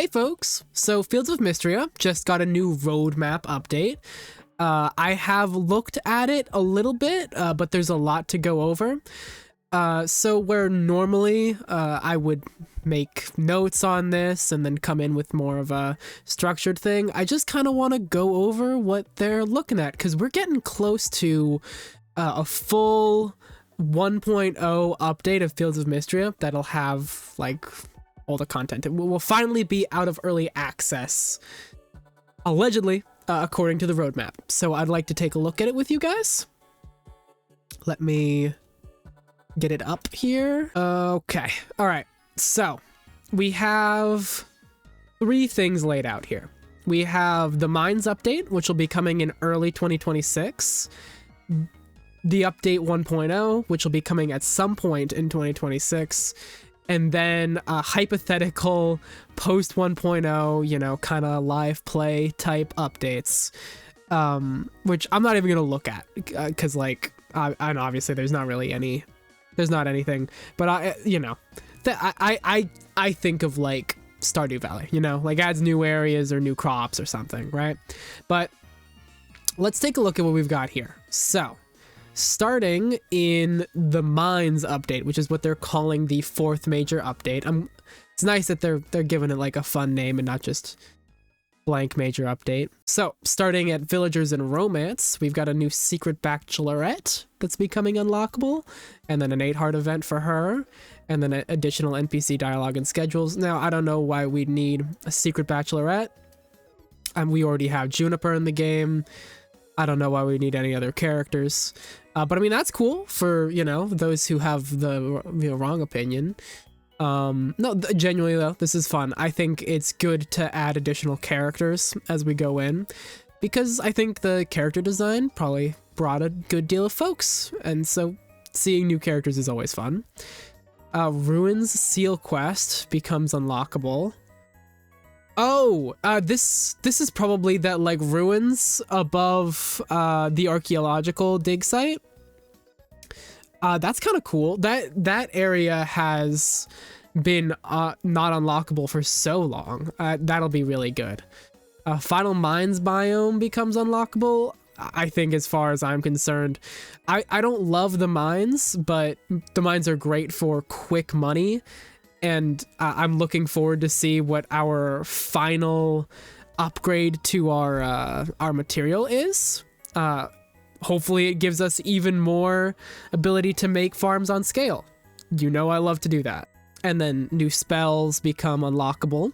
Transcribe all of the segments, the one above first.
Hey folks, so Fields of Mistria just got a new roadmap update. I have looked at it a little bit, but there's a lot to go over. So where normally I would make notes on this and then come in with more of a structured thing, I just kind of want to go over what they're looking at, because we're getting close to a full 1.0 update of Fields of Mistria that'll have like all the content. It will finally be out of early access, allegedly, according to the roadmap. So I'd like to take a look at it with you guys. Let me get it up here. Okay. All right. So we have 3 things laid out here. We have the Mines update, which will be coming in early 2026. The update 1.0, which will be coming at some point in 2026. And then hypothetical post 1.0, you know, kind of live play type updates, which I'm not even going to look at because, like, and obviously there's not anything. But you know, I think of like Stardew Valley, you know, like adds new areas or new crops or something, right? But let's take a look at what we've got here. So, starting in the Mines update, which is what they're calling the 4th major update. It's nice that they're giving it like a fun name and not just blank major update. So starting at Villagers and Romance, we've got a new Secret Bachelorette that's becoming unlockable, and then an 8-heart event for her, and then additional NPC dialogue and schedules. Now, I don't know why we'd need a Secret Bachelorette. We already have Juniper in the game. I don't know why we need any other characters. But I mean, that's cool for, you know, those who have the wrong opinion. No, genuinely though, this is fun. I think it's good to add additional characters as we go in, because I think the character design probably brought a good deal of folks. And so seeing new characters is always fun. Ruins Seal Quest becomes unlockable. Oh, this is probably that like ruins above the archaeological dig site. That's kind of cool. That area has been not unlockable for so long. That'll be really good. Final Mines biome becomes unlockable. I think, as far as I'm concerned, I don't love the mines, but the mines are great for quick money. And I'm looking forward to see what our final upgrade to our material is. Hopefully it gives us even more ability to make farms on scale. You know I love to do that. And then new spells become unlockable.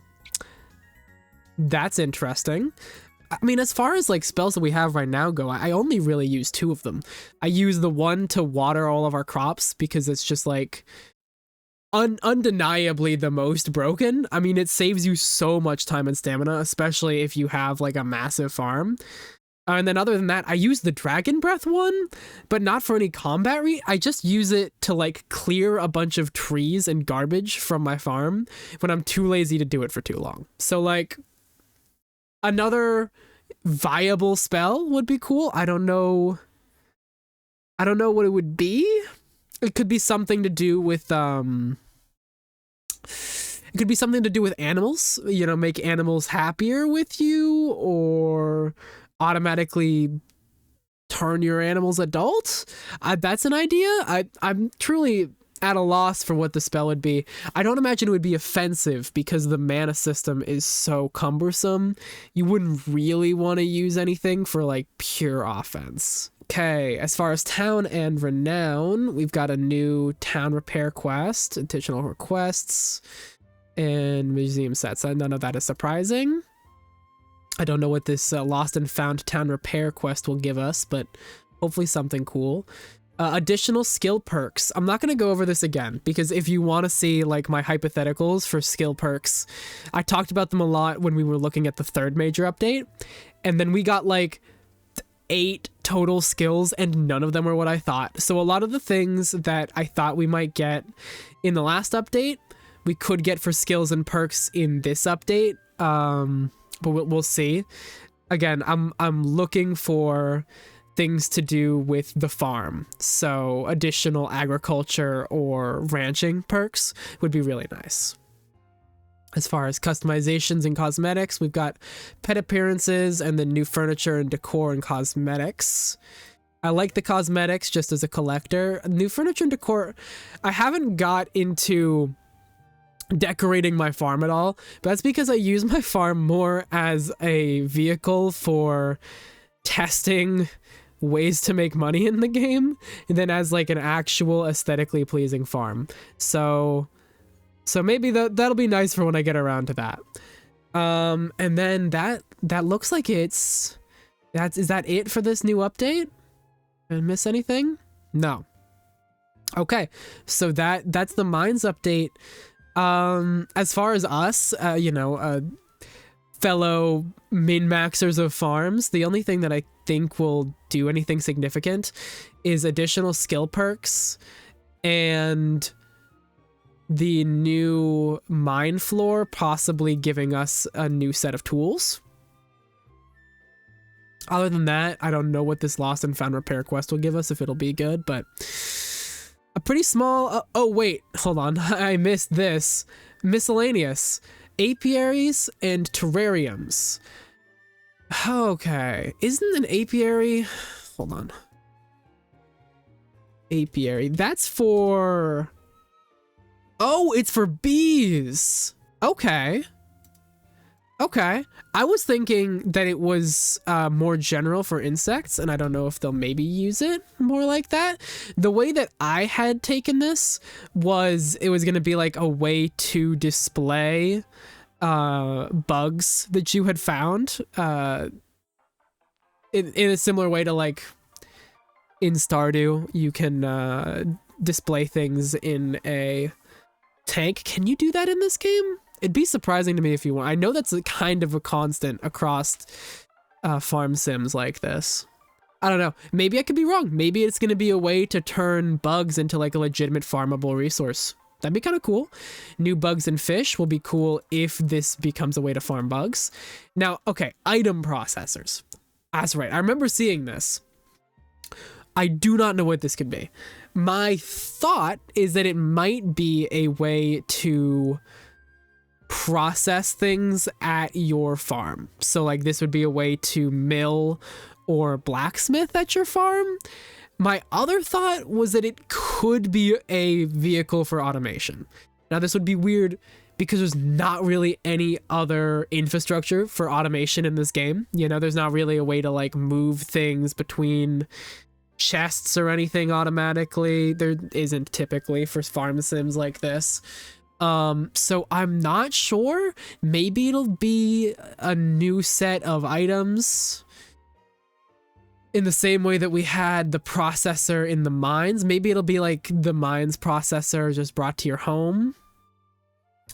That's interesting. I mean, as far as like spells that we have right now go, I only really use 2 of them. I use the one to water all of our crops because it's just like undeniably the most broken. I mean, it saves you so much time and stamina, especially if you have like a massive farm. And then other than that, I use the Dragon Breath one, but not for any combat I just use it to like clear a bunch of trees and garbage from my farm when I'm too lazy to do it for too long. So like another viable spell would be cool. I don't know what it would be. It could be something to do with it could be something to do with animals, you know, make animals happier with you, or automatically turn your animals adult. That's an idea. I'm truly at a loss for what the spell would be. I don't imagine it would be offensive because the mana system is so cumbersome. You wouldn't really want to use anything for like pure offense. Okay, as far as Town and Renown, we've got a new Town Repair quest, additional requests, and museum sets. None of that is surprising. I don't know what this Lost and Found Town Repair quest will give us, but hopefully something cool. Additional skill perks. I'm not going to go over this again, because if you want to see like my hypotheticals for skill perks, I talked about them a lot when we were looking at the 3rd major update, and then we got like 8 total skills and none of them were what I thought. So a lot of the things that I thought we might get in the last update, we could get for skills and perks in this update. But we'll see. Again, I'm looking for things to do with the farm. So additional agriculture or ranching perks would be really nice. As far as customizations and cosmetics, we've got pet appearances and then new furniture and decor and cosmetics. I like the cosmetics just as a collector. New furniture and decor, I haven't got into decorating my farm at all, but that's because I use my farm more as a vehicle for testing ways to make money in the game than as like an actual aesthetically pleasing farm. So maybe that'll be nice for when I get around to that. And then that looks like is that it for this new update? Did I miss anything? No. Okay, so that's the mines update. As far as us, fellow min-maxers of farms, the only thing that I think will do anything significant is additional skill perks and the new mine floor possibly giving us a new set of tools. Other than that, I don't know what this lost and found repair quest will give us, if it'll be good, but a pretty small... oh, wait, hold on. I missed this. Miscellaneous. Apiaries and terrariums. Okay. Isn't an apiary... Hold on. Apiary. That's for... Oh, it's for bees. Okay. Okay. I was thinking that it was more general for insects, and I don't know if they'll maybe use it more like that. The way that I had taken this was it was going to be like a way to display bugs that you had found in a similar way to like in Stardew, you can display things in a tank. Can you do that in this game? It'd be surprising to me if you want. I know that's a kind of a constant across farm sims like this. I don't know. Maybe I could be wrong. Maybe it's going to be a way to turn bugs into like a legitimate farmable resource. That'd be kind of cool. New bugs and fish will be cool if this becomes a way to farm bugs. Now, okay, item processors. That's right. I remember seeing this. I do not know what this could be. My thought is that it might be a way to process things at your farm. So like this would be a way to mill or blacksmith at your farm. My other thought was that it could be a vehicle for automation. Now this would be weird because there's not really any other infrastructure for automation in this game. You know, there's not really a way to like move things between chests or anything automatically. There isn't typically for farm sims like this. So I'm not sure. Maybe it'll be a new set of items in the same way that we had the processor in the mines. Maybe it'll be like the mines processor just brought to your home.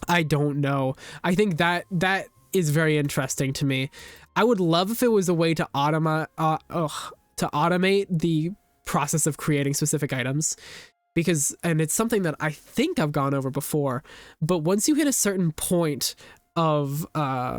I don't know. I think that is very interesting to me. I would love if it was a way to automate the process of creating specific items. Because, and it's something that I think I've gone over before, but once you hit a certain point of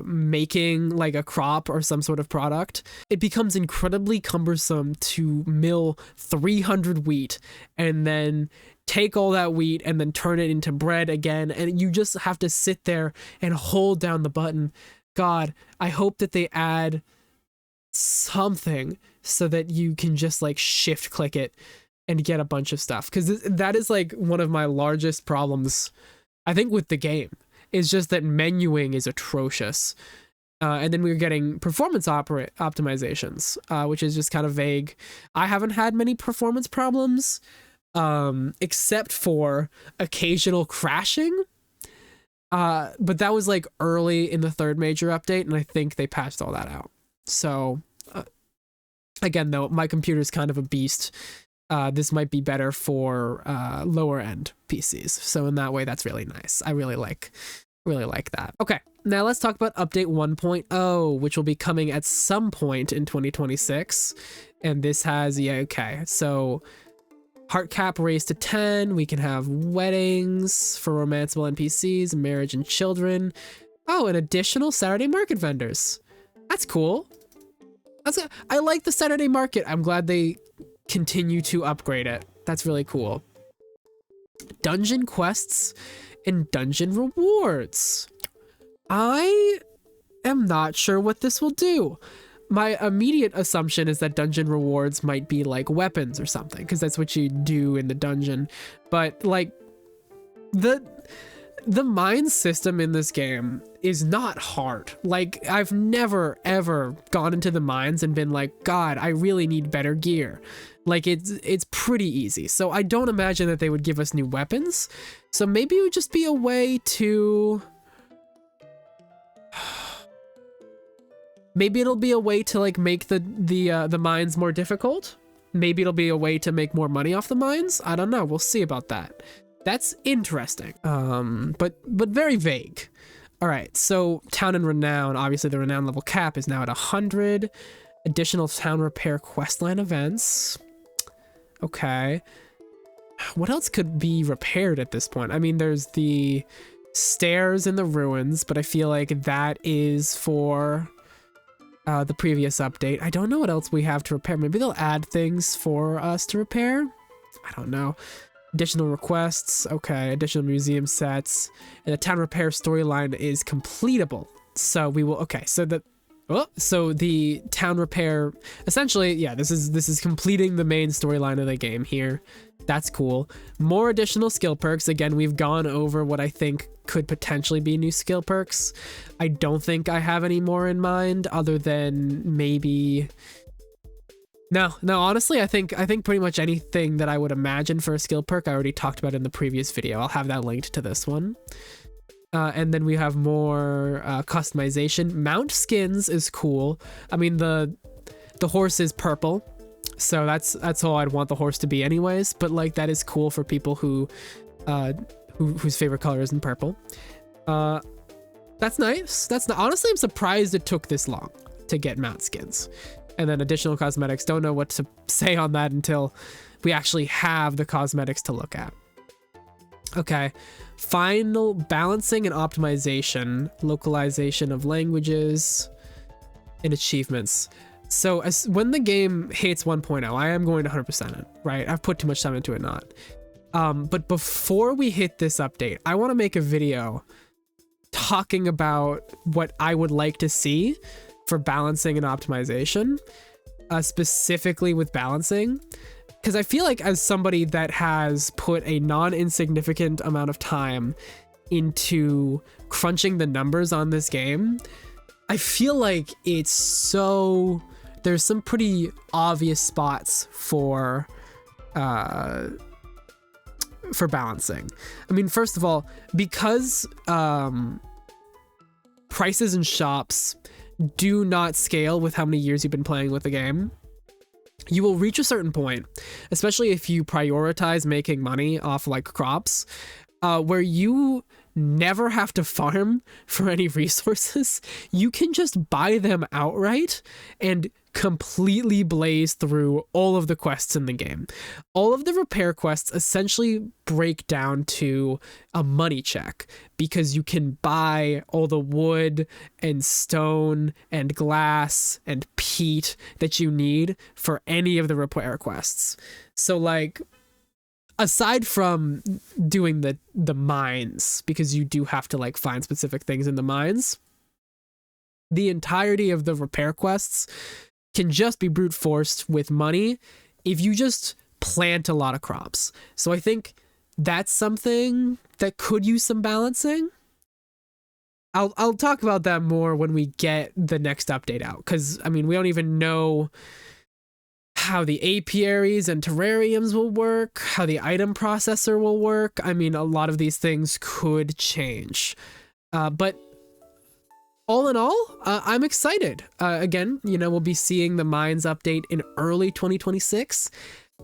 making like a crop or some sort of product, it becomes incredibly cumbersome to mill 300 wheat and then take all that wheat and then turn it into bread again, and you just have to sit there and hold down the button. God, I hope that they add something so that you can just like shift click it and get a bunch of stuff, because that is like one of my largest problems I think with the game, is just that menuing is atrocious. And then we're getting performance optimizations, which is just kind of vague. I haven't had many performance problems except for occasional crashing, but that was like early in the third major update, and I think they patched all that out. So again though, my computer's kind of a beast. This might be better for lower end PCs. So in that way, that's really nice. I really like that. Okay, now let's talk about update 1.0, which will be coming at some point in 2026. And this has, so heart cap raised to 10. We can have weddings for romanceable NPCs, marriage and children. Oh, and additional Saturday market vendors. That's cool. I like the Saturday market. I'm glad they continue to upgrade it. That's really cool. Dungeon quests and dungeon rewards. I am not sure what this will do. My immediate assumption is that dungeon rewards might be like weapons or something, because that's what you do in the dungeon. But like the mine system in this game is not hard. Like, I've never ever gone into the mines and been like, God, I really need better gear. Like, it's pretty easy. So I don't imagine that they would give us new weapons. So maybe it would just be a way to... Maybe it'll be a way to like make the mines more difficult. Maybe it'll be a way to make more money off the mines. I don't know. We'll see about that. That's interesting. But very vague. All right. So town and renown. Obviously, the renown level cap is now at 100. Additional town repair questline events. Okay. What else could be repaired at this point? I mean, there's the stairs in the ruins, but I feel like that is for the previous update. I don't know what else we have to repair. Maybe they'll add things for us to repair. I don't know. Additional requests. Okay. Additional museum sets. And the town repair storyline is completable. So we will, okay. So the town repair, essentially, yeah, this is completing the main storyline of the game here. That's cool. More additional skill perks. Again, we've gone over what I think could potentially be new skill perks. I don't think I have any more in mind other than maybe... No, honestly, I think pretty much anything that I would imagine for a skill perk I already talked about in the previous video. I'll have that linked to this one. And then we have more customization. Mount skins is cool. I mean, the horse is purple, so that's all I'd want the horse to be anyways. But like, that is cool for people whose favorite color isn't purple. That's nice. Honestly, I'm surprised it took this long to get mount skins. And then additional cosmetics. Don't know what to say on that until we actually have the cosmetics to look at. Okay, final balancing and optimization, localization of languages, and achievements. So when the game hits 1.0, I am going to 100% it, right? I've put too much time into it, not. But before we hit this update, I want to make a video talking about what I would like to see for balancing and optimization, specifically with balancing. Because I feel like as somebody that has put a non-insignificant amount of time into crunching the numbers on this game, I feel like there's some pretty obvious spots for balancing. I mean, first of all, because prices in shops do not scale with how many years you've been playing with the game, you will reach a certain point, especially if you prioritize making money off like crops, where you never have to farm for any resources. You can just buy them outright and completely blaze through all of the quests in the game. All of the repair quests essentially break down to a money check, because you can buy all the wood and stone and glass and peat that you need for any of the repair quests. So like, aside from doing the mines, because you do have to like find specific things in the mines, the entirety of the repair quests can just be brute forced with money if you just plant a lot of crops. So I think that's something that could use some balancing. I'll talk about that more when we get the next update out, because I mean, we don't even know how the apiaries and terrariums will work, how the item processor will work. I mean, a lot of these things could change. But all in all, I'm excited. Again, you know, we'll be seeing the mines update in early 2026.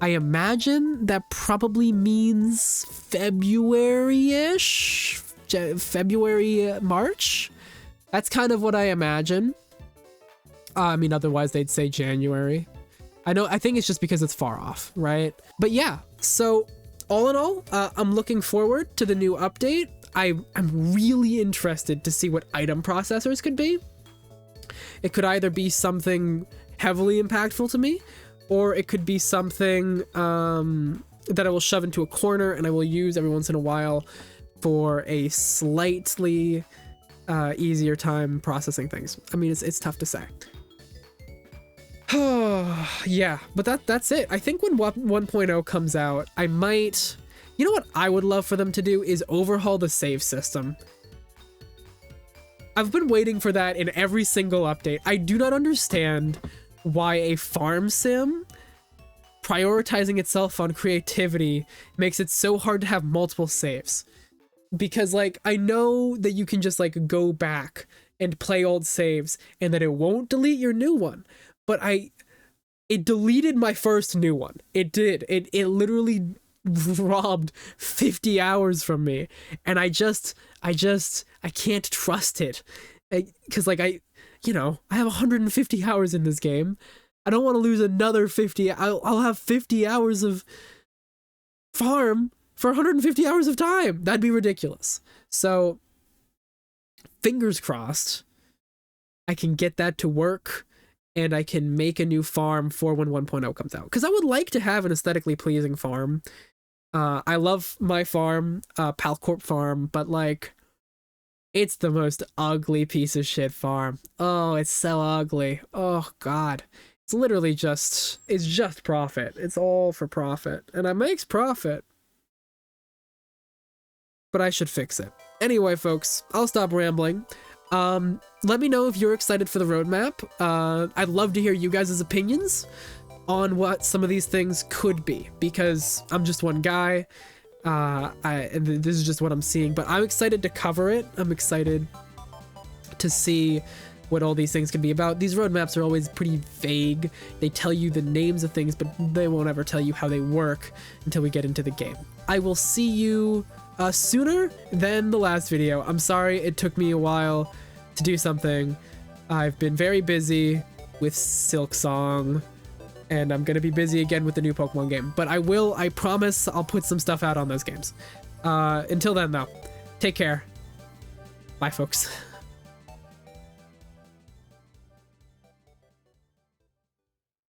I imagine that probably means February-ish? February, March? That's kind of what I imagine. I mean, otherwise they'd say January. I think it's just because it's far off, right? But yeah, so all in all, I'm looking forward to the new update. I'm really interested to see what item processors could be. It could either be something heavily impactful to me, or it could be something that I will shove into a corner and I will use every once in a while for a slightly easier time processing things. I mean, it's tough to say. Yeah, but that's it. I think when 1.0 comes out, I might... You know what I would love for them to do is overhaul the save system. I've been waiting for that in every single update. I do not understand why a farm sim prioritizing itself on creativity makes it so hard to have multiple saves. Because, like, I know that you can just, like, go back and play old saves and that it won't delete your new one. But it deleted my first new one. It did. It literally robbed 50 hours from me. And I can't trust it. Because, like, I have 150 hours in this game. I don't want to lose another 50. I'll have 50 hours of farm for 150 hours of time. That'd be ridiculous. So, fingers crossed, I can get that to work and I can make a new farm for when 1.0 comes out. Because I would like to have an aesthetically pleasing farm. I love my farm, Palcorp farm, but, like, it's the most ugly piece of shit farm. Oh, it's so ugly. Oh, God. It's literally just profit. It's all for profit. And it makes profit. But I should fix it. Anyway, folks, I'll stop rambling. Let me know if you're excited for the roadmap. I'd love to hear you guys' opinions on what some of these things could be, because I'm just one guy. This is just what I'm seeing, but I'm excited to cover it. I'm excited to see what all these things can be about. These roadmaps are always pretty vague. They tell you the names of things, but they won't ever tell you how they work until we get into the game. I will see you sooner than the last video. I'm sorry it took me a while to do something. I've been very busy with Silk Song, and I'm gonna be busy again with the new Pokemon game. But I promise I'll put some stuff out on those games. Until then, though, take care. Bye, folks.